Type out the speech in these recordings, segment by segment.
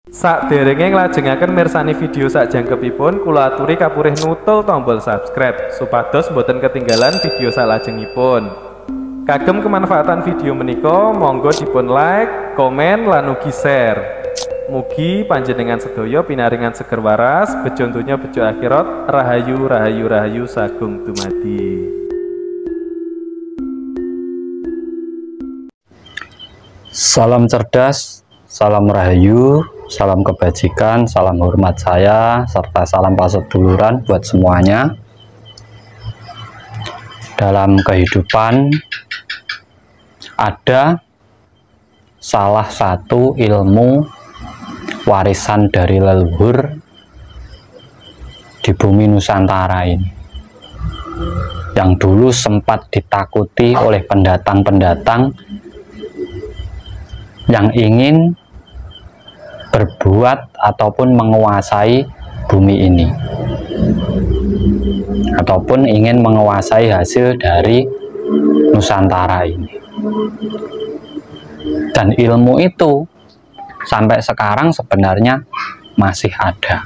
Sakderenge nglajengaken mirsani video sakjangkepipun, kula aturi kapurih nutul tombol subscribe supados boten ketinggalan video salajengipun. Kagem kemanfaatan video menika, monggo dipun like, komen, lan ugi share. Mugi panjenengan sedaya pinaringan seger waras, bejo donya bejo akhirat, rahayu rahayu rahayu sagung dumadi. Salam cerdas, salam rahayu, salam kebajikan, salam hormat saya, serta salam paseduluran buat semuanya. Dalam kehidupan ada salah satu ilmu warisan dari leluhur di bumi Nusantara ini, yang dulu sempat ditakuti oleh pendatang-pendatang yang ingin berbuat ataupun menguasai bumi ini, ataupun ingin menguasai hasil dari Nusantara ini. Dan ilmu itu sampai sekarang sebenarnya masih ada.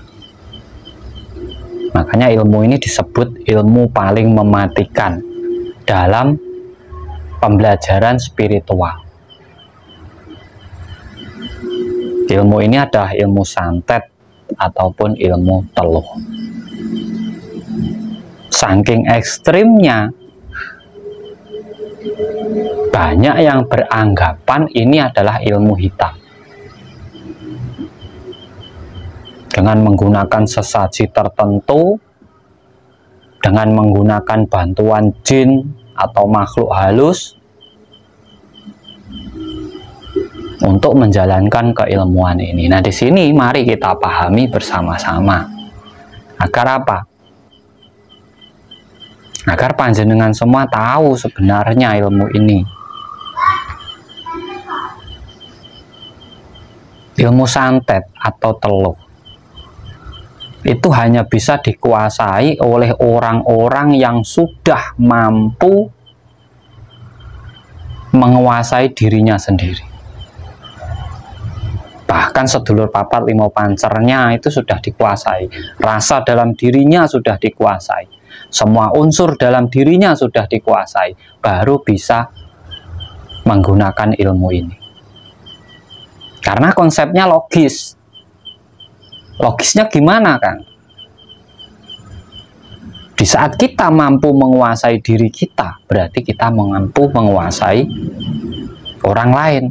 Makanya ilmu ini disebut ilmu paling mematikan dalam pembelajaran spiritual. Ilmu ini adalah ilmu santet ataupun ilmu teluh. Saking ekstrimnya, banyak yang beranggapan ini adalah ilmu hitam. Dengan menggunakan sesaji tertentu, dengan menggunakan bantuan jin atau makhluk halus untuk menjalankan keilmuan ini. Nah, di sini mari kita pahami bersama-sama. Agar apa? Agar panjenengan semua tahu sebenarnya ilmu ini. Ilmu santet atau teluh itu hanya bisa dikuasai oleh orang-orang yang sudah mampu menguasai dirinya sendiri. Bahkan sedulur papat limo pancernya itu sudah dikuasai, rasa dalam dirinya sudah dikuasai, semua unsur dalam dirinya sudah dikuasai, baru bisa menggunakan ilmu ini. Karena konsepnya logis. Logisnya gimana, kan? Di saat kita mampu menguasai diri kita, berarti kita mampu menguasai orang lain.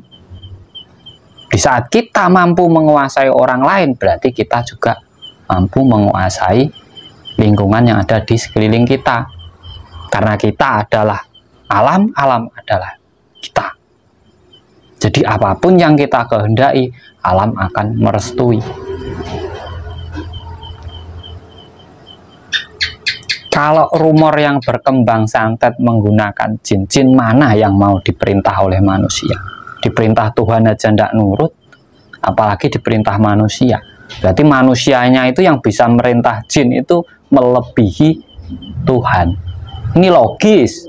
Di saat kita mampu menguasai orang lain, berarti kita juga mampu menguasai lingkungan yang ada di sekeliling kita. Karena kita adalah alam, alam adalah kita. Jadi apapun yang kita kehendaki, alam akan merestui. Kalau rumor yang berkembang santet menggunakan jin-jin mana yang mau diperintah oleh manusia? Diperintah Tuhan aja ndak nurut, apalagi diperintah manusia. Berarti manusianya itu yang bisa merintah jin itu melebihi Tuhan. Ini logis.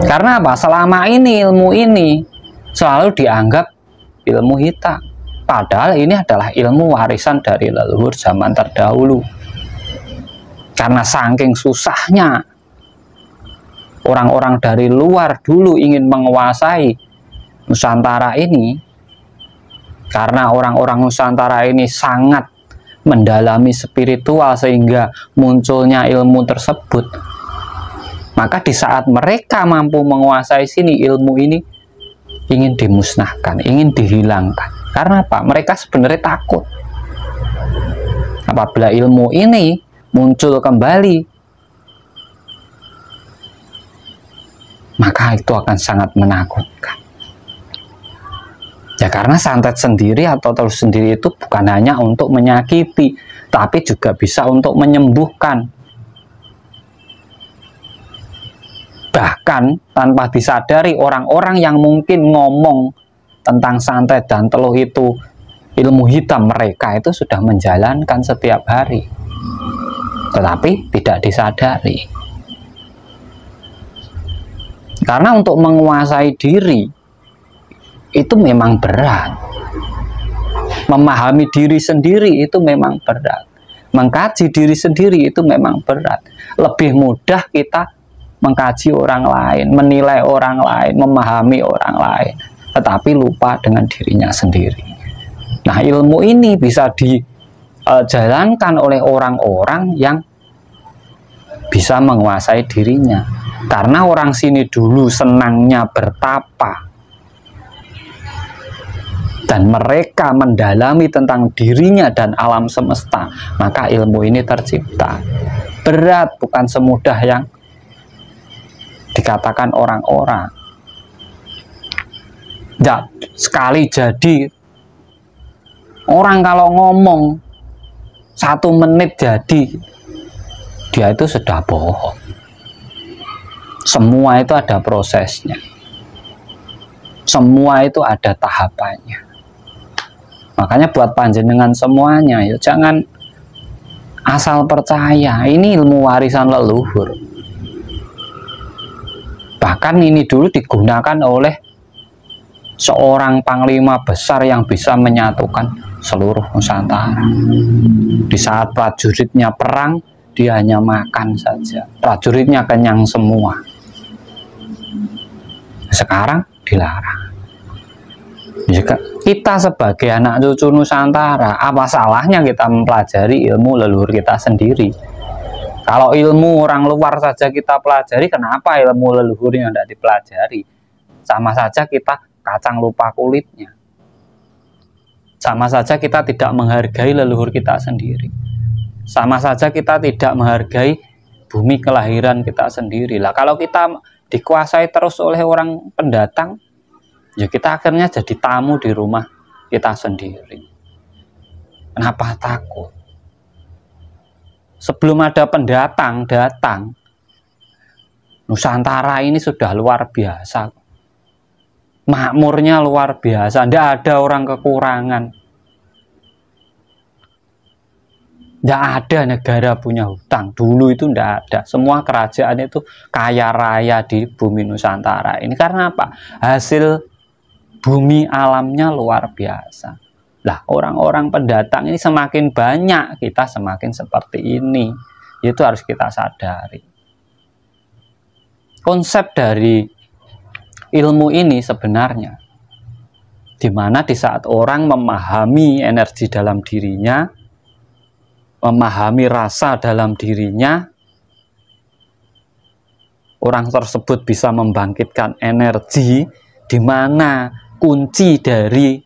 Karena apa? Selama ini ilmu ini selalu dianggap ilmu hitam. Padahal ini adalah ilmu warisan dari leluhur zaman terdahulu. Karena saking susahnya orang-orang dari luar dulu ingin menguasai Nusantara ini, karena orang-orang Nusantara ini sangat mendalami spiritual sehingga munculnya ilmu tersebut, maka di saat mereka mampu menguasai sini, ilmu ini ingin dimusnahkan, ingin dihilangkan. Karena apa? Mereka sebenarnya takut apabila ilmu ini muncul kembali, maka itu akan sangat menakutkan. Ya, karena santet sendiri atau teluh sendiri itu bukan hanya untuk menyakiti, tapi juga bisa untuk menyembuhkan. Bahkan tanpa disadari, orang-orang yang mungkin ngomong tentang santet dan teluh itu ilmu hitam, mereka itu sudah menjalankan setiap hari, tetapi tidak disadari. Karena untuk menguasai diri itu memang berat. Memahami diri sendiri itu memang berat. Mengkaji diri sendiri itu memang berat. Lebih mudah kita mengkaji orang lain, menilai orang lain, memahami orang lain, tetapi lupa dengan dirinya sendiri. Nah, ilmu ini bisa dijalankan oleh orang-orang yang bisa menguasai dirinya. Karena orang sini dulu senangnya bertapa, dan mereka mendalami tentang dirinya dan alam semesta, maka ilmu ini tercipta. Berat, bukan semudah yang dikatakan orang-orang. Ya, sekali jadi orang kalau ngomong 1 menit jadi, dia itu sudah bohong. Semua itu ada prosesnya, semua itu ada tahapannya. Makanya buat panjenengan semuanya, ya jangan asal percaya. Ini ilmu warisan leluhur. Bahkan ini dulu digunakan oleh seorang panglima besar yang bisa menyatukan seluruh Nusantara. Di saat prajuritnya perang, dia hanya makan saja. Prajuritnya kenyang semua. Sekarang dilarang. Jika kita sebagai anak cucu Nusantara, apa salahnya kita mempelajari ilmu leluhur kita sendiri? Kalau ilmu orang luar saja kita pelajari, kenapa ilmu leluhurnya tidak dipelajari? Sama saja kita kacang lupa kulitnya. Sama saja kita tidak menghargai leluhur kita sendiri. Sama saja kita tidak menghargai bumi kelahiran kita sendiri. Lah, kalau kita dikuasai terus oleh orang pendatang, ya kita akhirnya jadi tamu di rumah kita sendiri. Kenapa takut? Sebelum ada pendatang datang, Nusantara ini sudah luar biasa. Makmurnya luar biasa, tidak ada orang kekurangan. Tidak ada negara punya hutang. Dulu itu tidak ada. Semua kerajaan itu kaya raya di bumi Nusantara. Ini karena apa? Hasil bumi alamnya luar biasa. Lah, orang-orang pendatang ini semakin banyak, kita semakin seperti ini. Itu harus kita sadari. Konsep dari ilmu ini sebenarnya, dimana di saat orang memahami energi dalam dirinya, memahami rasa dalam dirinya, orang tersebut bisa membangkitkan energi, di mana kunci dari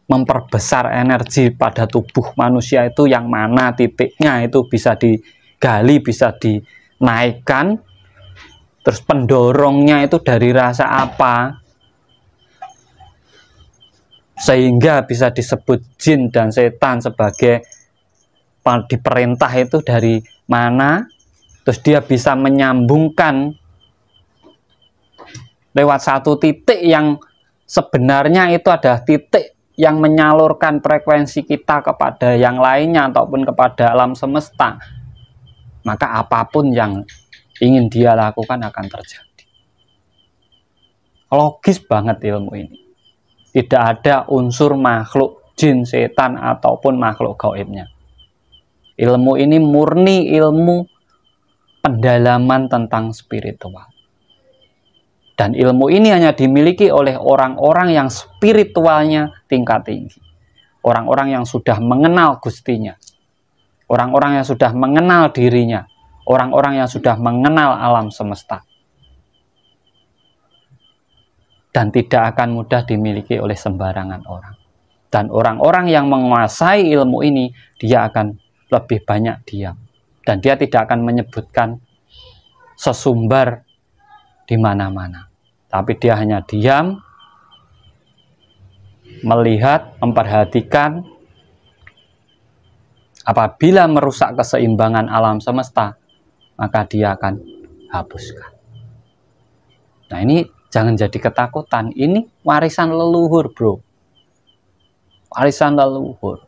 memperbesar energi pada tubuh manusia itu yang mana, titiknya itu bisa digali, bisa dinaikkan. Terus pendorongnya itu dari rasa apa, sehingga bisa disebut jin dan setan sebagai diperintah itu dari mana. Terus dia bisa menyambungkan lewat satu titik yang sebenarnya itu adalah titik yang menyalurkan frekuensi kita kepada yang lainnya ataupun kepada alam semesta, maka apapun yang ingin dia lakukan akan terjadi. Logis banget ilmu ini. Tidak ada unsur makhluk jin, setan ataupun makhluk gaibnya. Ilmu ini murni ilmu pendalaman tentang spiritual. Dan ilmu ini hanya dimiliki oleh orang-orang yang spiritualnya tingkat tinggi. Orang-orang yang sudah mengenal Gustinya. Orang-orang yang sudah mengenal dirinya. Orang-orang yang sudah mengenal alam semesta. Dan tidak akan mudah dimiliki oleh sembarangan orang. Dan orang-orang yang menguasai ilmu ini, dia akan lebih banyak diam. Dan dia tidak akan menyebutkan sesumbar di mana-mana, tapi dia hanya diam, melihat, memperhatikan. Apabila merusak keseimbangan alam semesta, maka dia akan hapuskan. Nah, ini jangan jadi ketakutan. Ini warisan leluhur, bro. Warisan leluhur.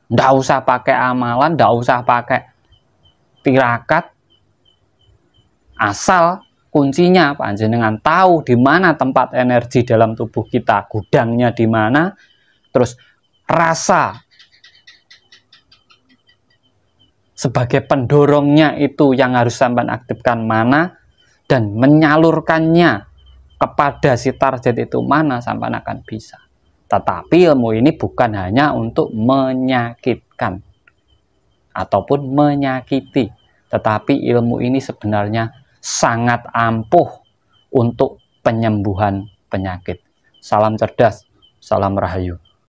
Nggak usah pakai amalan, nggak usah pakai tirakat, asal kuncinya panjenengan tahu di mana tempat energi dalam tubuh kita, gudangnya di mana, terus rasa sebagai pendorongnya itu yang harus sampean aktifkan mana, dan menyalurkannya kepada si target itu mana, sampean akan bisa. Tetapi ilmu ini bukan hanya untuk menyakitkan ataupun menyakiti, tetapi ilmu ini sebenarnya sangat ampuh untuk penyembuhan penyakit. Salam cerdas, salam rahayu.